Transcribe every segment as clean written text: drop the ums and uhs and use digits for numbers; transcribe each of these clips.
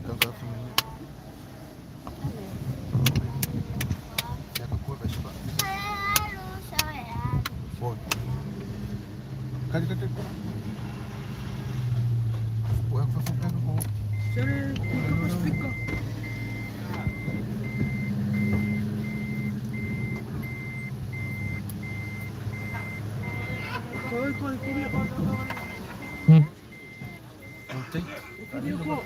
kan ka family. Ya ka ko ba siya. Bon. Kali ka ko. Buang fa fa ko. Sir, ikaw pa speak ka. Koy, kuya ko. Okay. Video ko.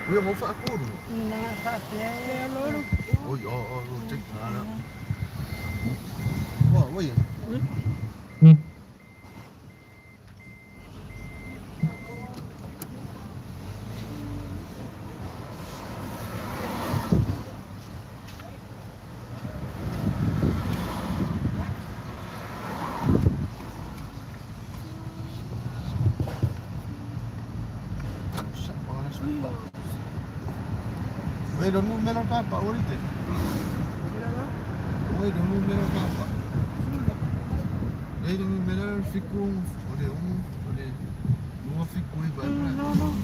Kuya mo fa ako. Lolo. Oi, check na. Wah, wah ya. Wei, don't move melon papa, ahorita. Wei, don't move melon papa. Wei, don't move melon ficou, olha, uma ficou e vai. No.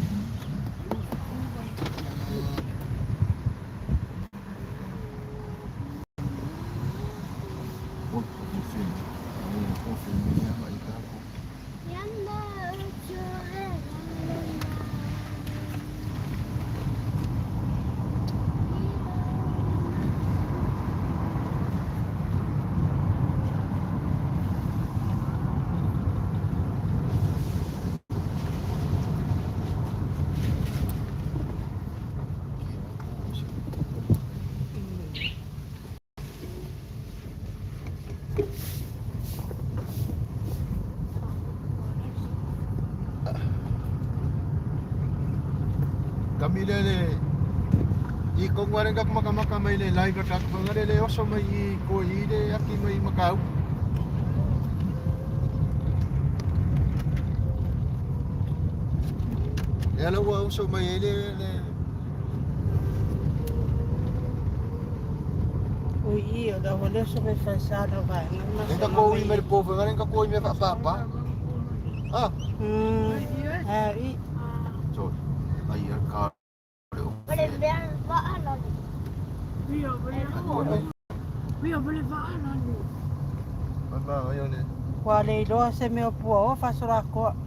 Kami lele iko ngare ngak maka mai le lai ka tak ngare le oso mai ko ide aki mai makau. Ya la wa oso mai le Ui, io devo adesso mi fai sano vai. Nka ko i mer po ngare nka ko i me papa. Ah, I so ayar ka. Io volevo non. Mama ayo ne. Quale lo se me può fa solo acqua.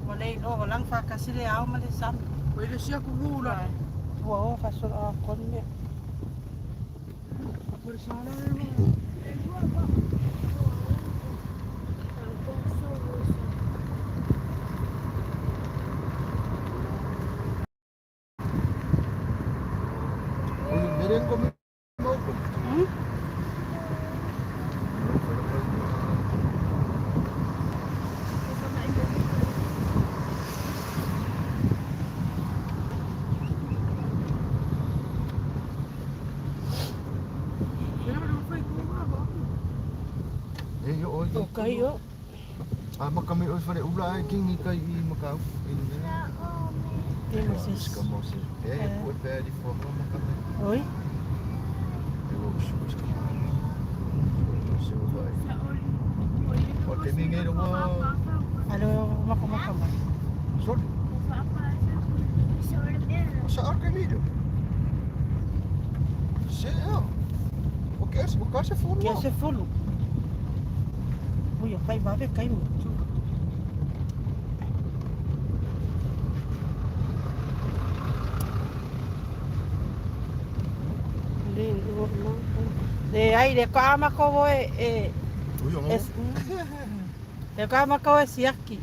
Quale lo lang fa kasile au male sam. Pwede siya kumula. Può fa solo acqua ne. Persona Oye, miren cómo kayo. Kami oi fare ula king kai i makau. Tem vocês. Escamosa. É, pô, pé de forma makami. Oi? Eu vou buscar. Seu vai. Porque ninguém não vai. Ano makamakaman. Sorry. Sa arca Siya. Bukas sa full. Kaya se fulo. Uy, kay babe kay mo. De ai de kama ko de kama ko siaki.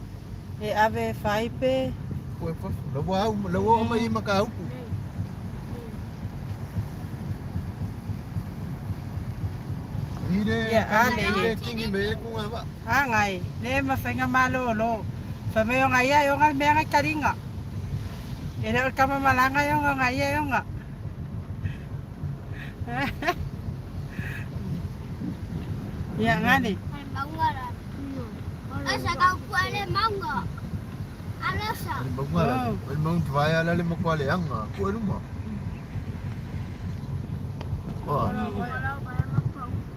E ave faipe. Lawa may makau. Ya, ale. King me kung apa. Angay, ne mafenga malolo. Fameo ngaya yung almera kalinga. Ina kama malanga yung ngaya yung nga. Ya ngani. Asa kau kuale mangga. Alasa. Ano ba nga? Oh. Ano bang tuwaya lalim mo kwali ang nga? Kung ano mo? Oh,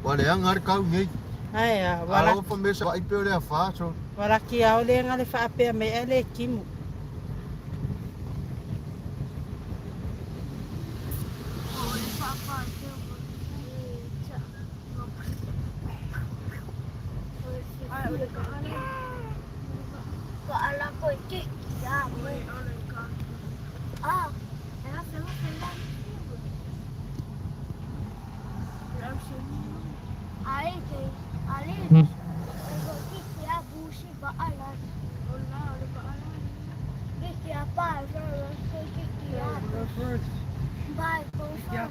wala ang har kau ngay. Ai Wala wala ko pa mesa ka ipyo le fa so. wala ki au le ngale fa ape me ele kimu. Kau ala kau cik. Ya, ah, enak sangat senang. Ali ke, Ali. Kau cik ya busi baalan. Allah, ada baalan. Cik apa? Kau cik ya. Bye, kau sahaja.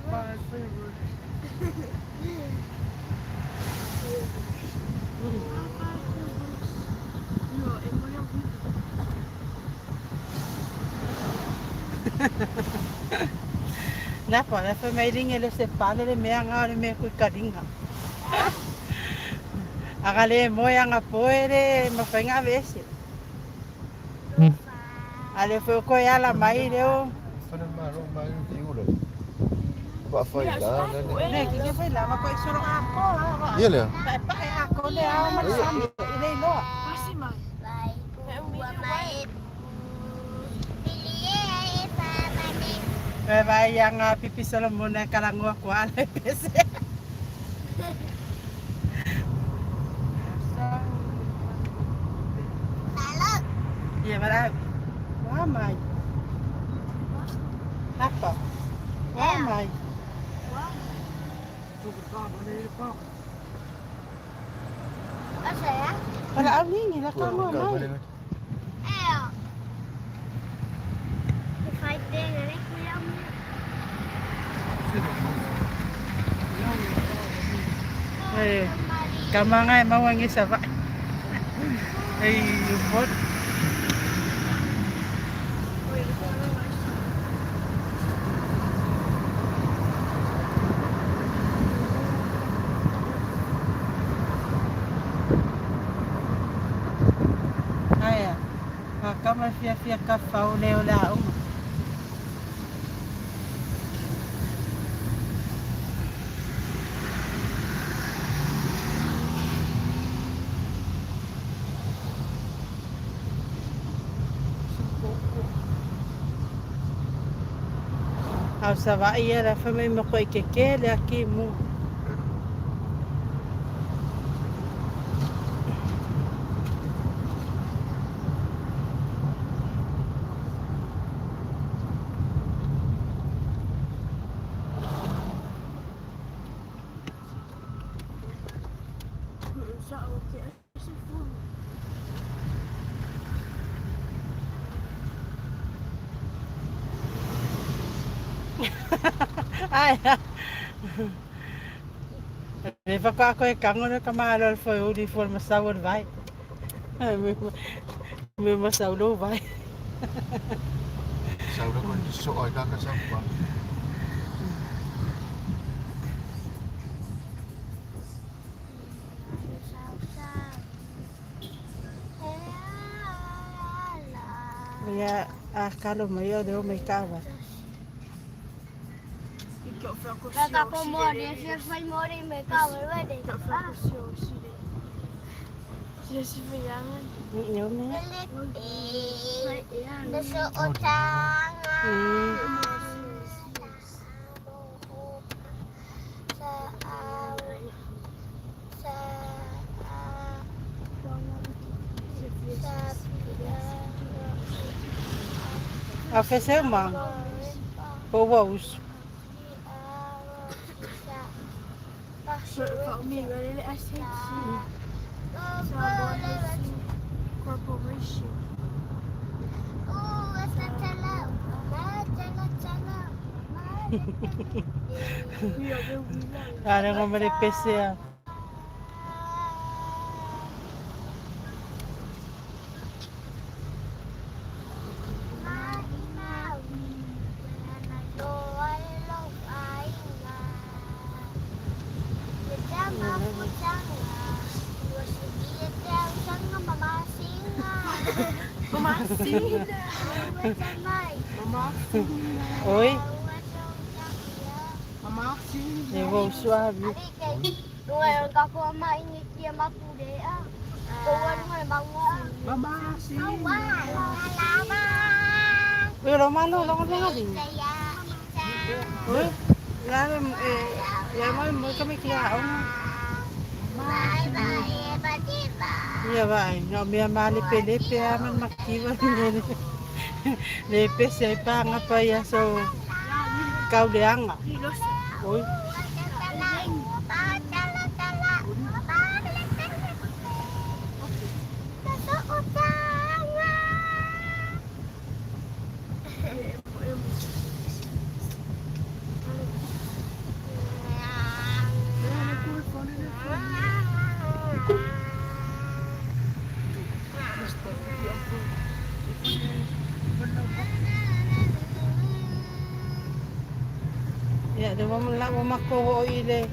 Napa, la fa mai ringe le se pale le mea nga le me ku karinga. Agale mo nga poere ma fenga vese. Ale foi ko ya la mai le o. Ano ba ro ba yung tiulo? Ba fa ila Ne ki ke foi la ma ko soro ako. Iya le. Pa pa ako le a ma sam ile lo. Bye, buat main. Pilih Papa Nek. Vai yang pipi Solomon na kalango ko ale pese. Talak. Iya mara. Wa mai. Napa? Wa mai. Asa ya? Para au ni la ka mo mai. Eh. Fighting ni kuya mo. Eh, kamangai mawangi sa ba. Ay, bot. Aya. Kama fia ka fau leo la uma. Au sa va ia la fa mai mo ko ke le aki mu. Ai. Me fa ka ko e kango na ka malo foi o di forma sabor vai. Me masaulo vai. Sa ulo ko so ay ka sa pa. Ya akalo mayo de o me kawa. Kaka ko mori, siya fai mori me kawa wede. Siya si Fiyangan. Yo me. Nasa utang. Sa awit. Sa A fese mang. Po wos. Corporation. Oh, asa chala. Ara ngo me pese. Oi, levou suave. Ngayon ka po mainit niya mapudea. Tuwan mo na bangon. Pero malo lang din. Oi, lalim mo kami kiyaon. Iya ba, no biya mali Felipe man makiwan ni. Lepe say pa nga pa ya so kau diang. Oi. Ya, de mo lang mo makuha ile.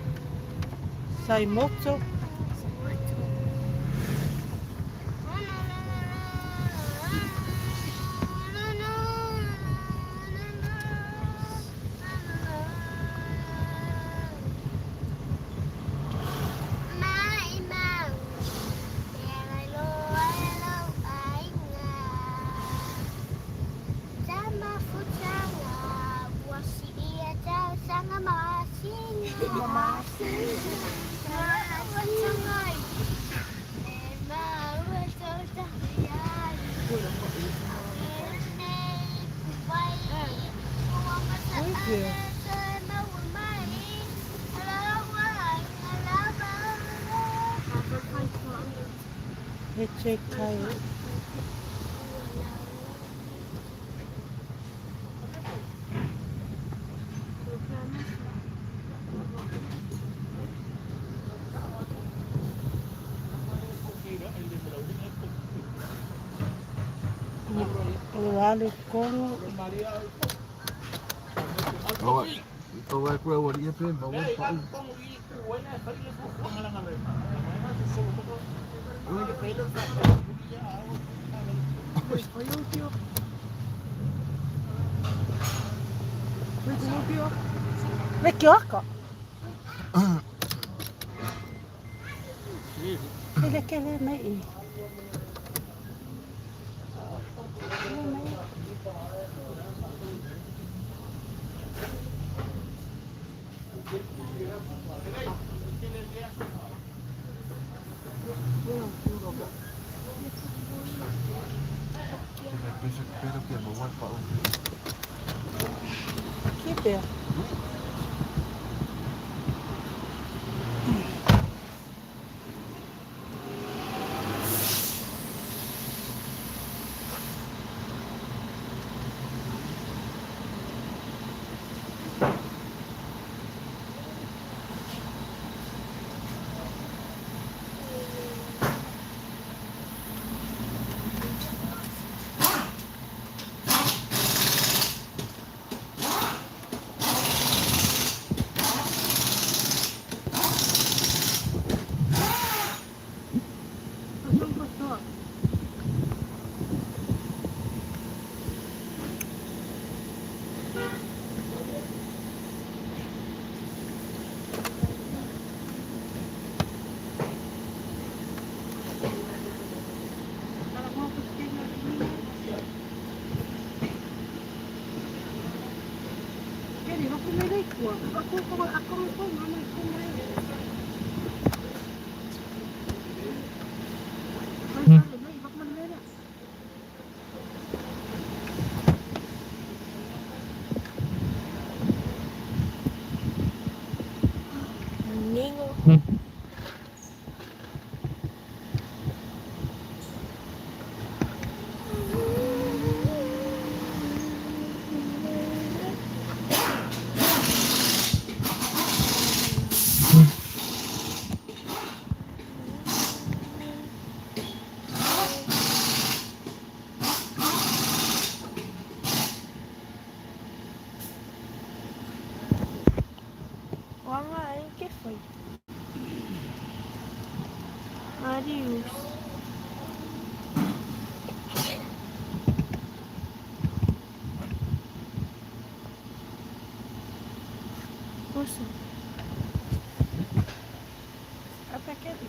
Say moto. Check tayo. Wallet ko. Ito ay kuya wali ya pe bawal pa. Vecchio acqua. Ele quer ler mais. Pero que bawal pa. Keep it. puso. Apa kali?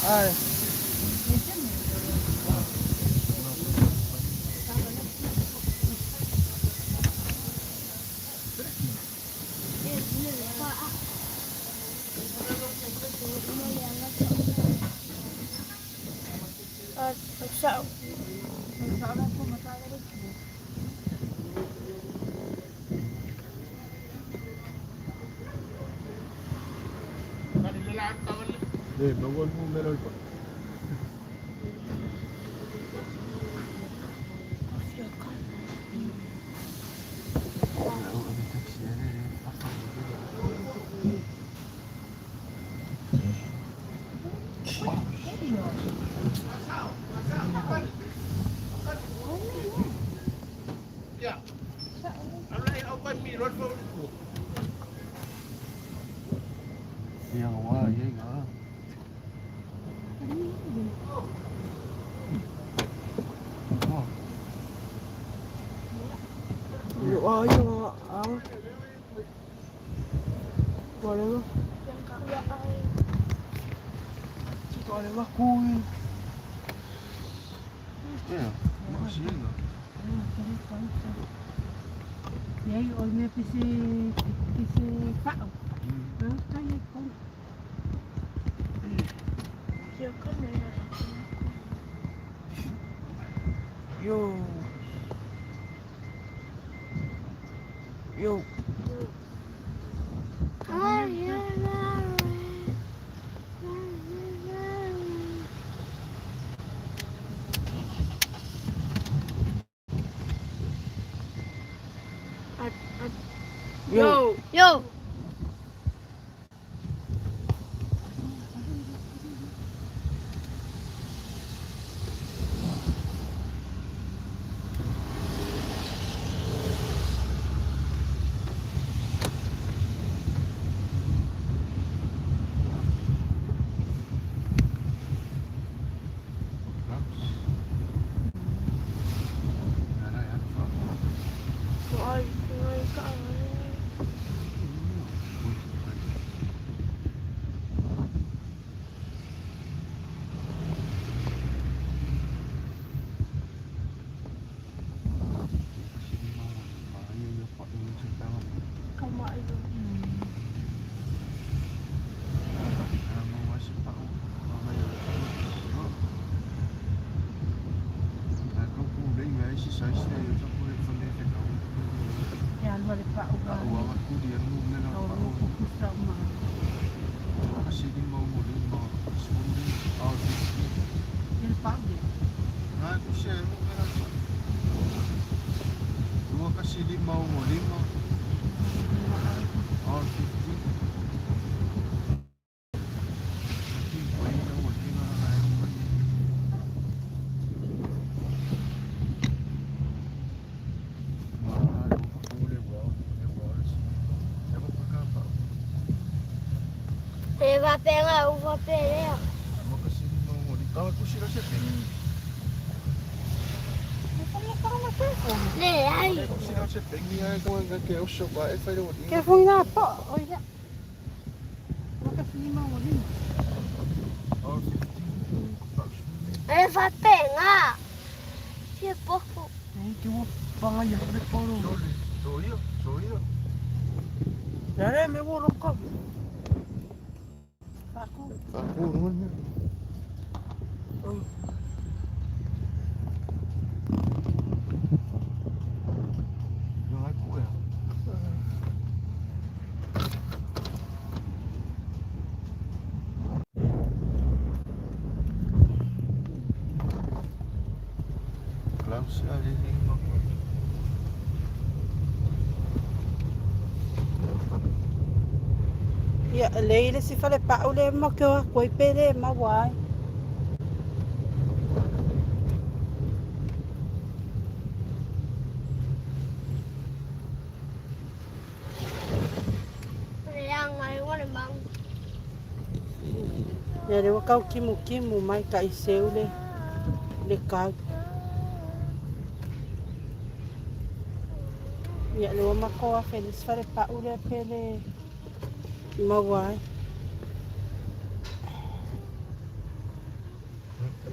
Ay. Bawal mo meron pa. Yang wah, ya enggak. Boleh lo. Boleh lo. Ya, masih enggak. Ya, hoy me pise pao. Kayak kon. Yo kan Yo. Yo. Yo. Yo. Yan wala pa uga. Uwangan ko diyan mo na lang pa. Fokus sa uma. Kasi di mau mo din mo. Sundin out. Yan pa din. Ha, ko share mo na lang. Dua kasi di mau mo lima. Or 50. Tapi pwede na mo din na kaya mo. Va pegar, eu vou pegar. Kasi di mau mo. Tawag ko sila siya. Ai. Sila siya. Niya ko ang kaya usok ba. Eh, pwede mo din. Kaya kung na po. O ya. Makasilima mo din. Or 50. Ele vai pegar. Que porco. Ay, kiwo pangayak na po. Soyo. Dere, may wurok ka. Ako. Ako naman yan. Yung ako yan. Klaus, aliling mo. Ya, leile si fale pa ule mo ko koy pele ma wai. Ya le kau kimu mai ka iseu le kau. Ya le mako a feliz fare pa ule pele mawai.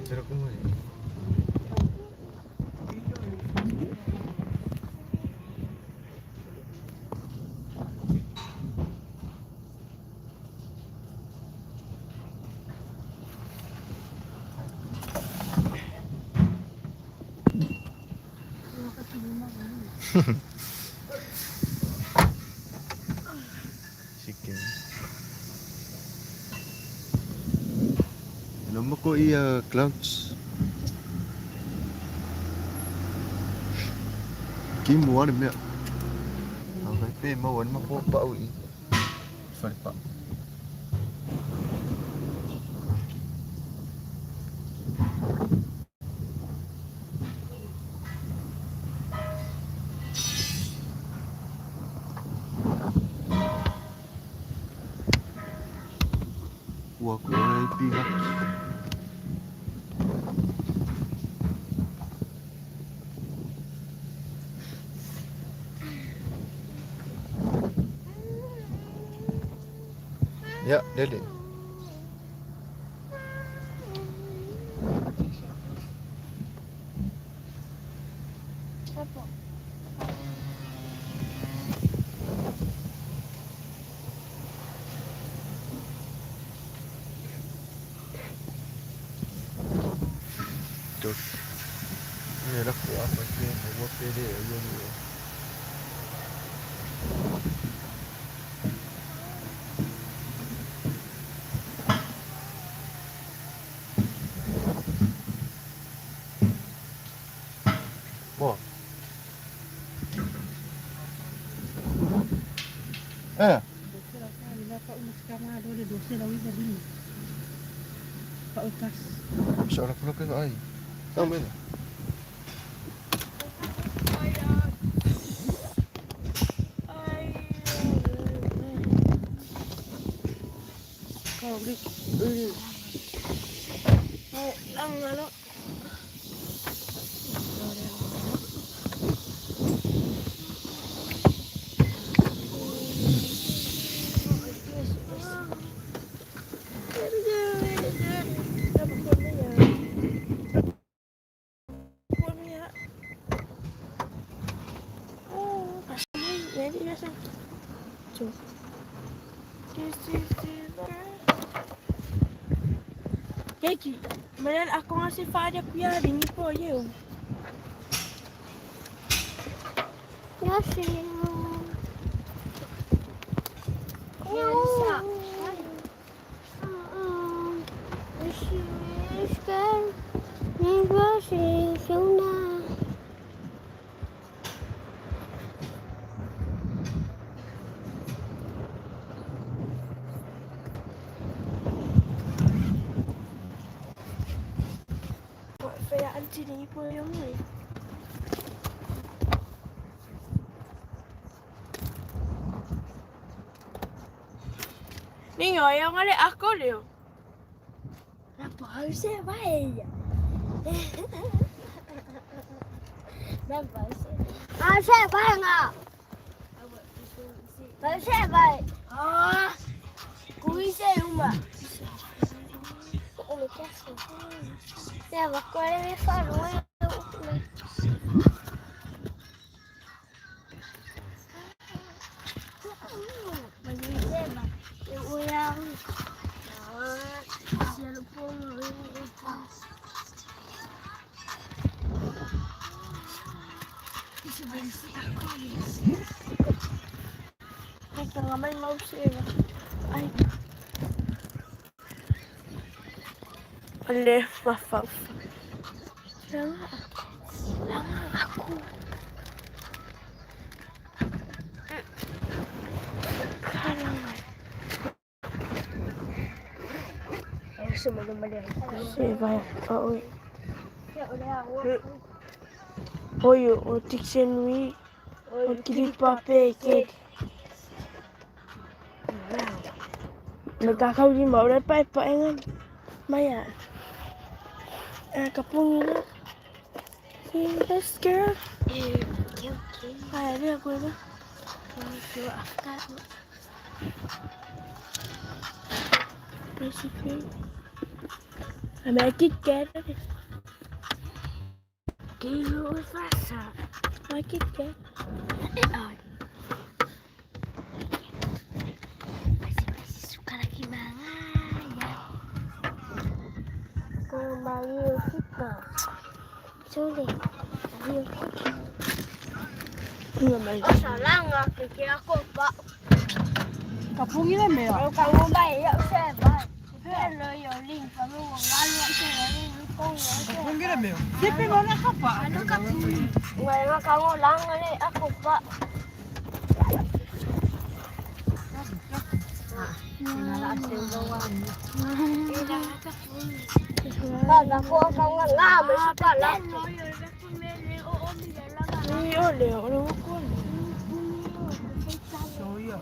Pero como es? Chicken. Nama ko iya clouds. Kim mua được nè. Cái tên mà vẫn mà có bão ý. Phải bão. Của pihak. Ya, Dede. Apa? Tuh. Ini adalah kuah pasti. Buat pede aja dulu. Wah. Pak utas. Seorang pula kan ai. Tahu mana? Kau beli. Lang. Jadi biasa. Cuk. Jadi, mana aku ngasih Fadia punya ini po je. Ya sih. Ya bisa. Kan, ni masih sunah. Kaya sini po yung Ninyo, ayaw nga rin ako liyo. Napause ba eh? Napause. Napause ba nga? Napause ba eh? Kuise uma. Ano kasi? Ya, bakit may faro yung Mag-isema. Yung uyang. Sila po yung ipas. Isa-bensi ako. Ito nga may mouse eh. Ay. Ale, mafaf. Lang ako. Kalangan. Ay, sumalumali ako. Siya, oo. Oyo, o tiksenwi. O kilipapeke. Nagkakawin mo, ulit pa ipaingan. Maya. Kapungin. Yes, girl. Ay, dia aku ni. Cuba akak. Basically. Ambil KitKat. Kilo rasa. KitKat. Masih suka lagi banget ya. Kembali kita. Sulit. Salah nggak pikir aku pak. Kapungin na meyo. Kalau kamu bayar saya bayar. Hello, yo link kamu nggak saya link kau Kapungin na meyo. Sipi mo na ka pa. Ano ka? Ngayon kamu lang ni ako pak. Pada ko kamu nggak masih kalah. Iyo leo ano ko. Soya.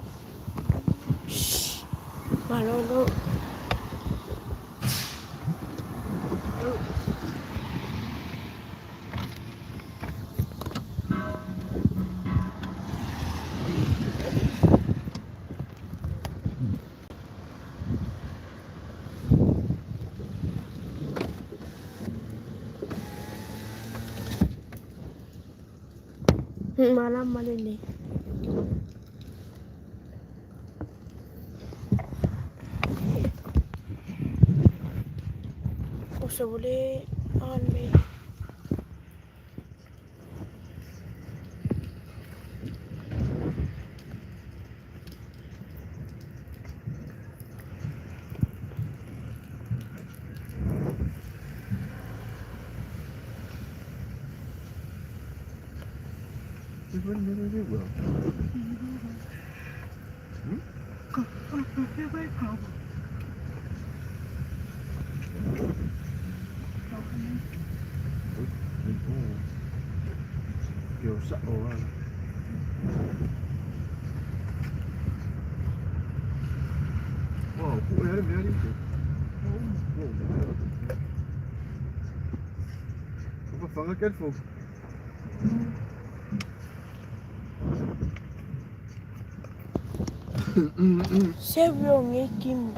Malolo. Malam malini. Usah boleh ambil. Bener juga. Gyoza orang. Wow, kok ya biar itu. Apa fangen kan fog? Seviyorum yekim.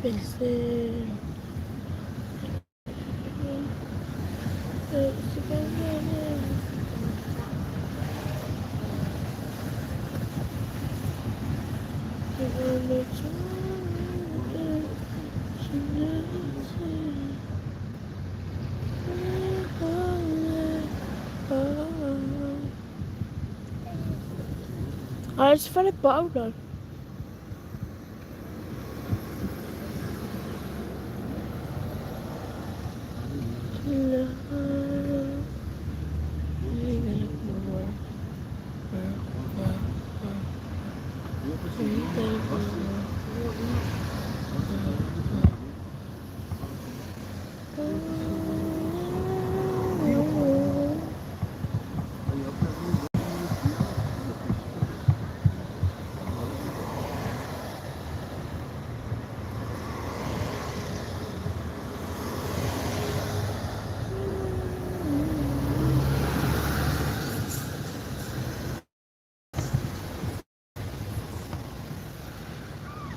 Pensé. Ja, det är väldigt bra då.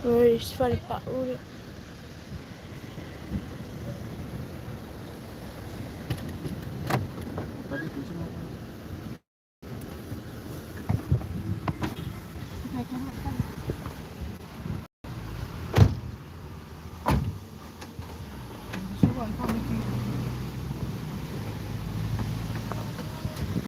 Where's funny Pak Uri? Tadi tu semua.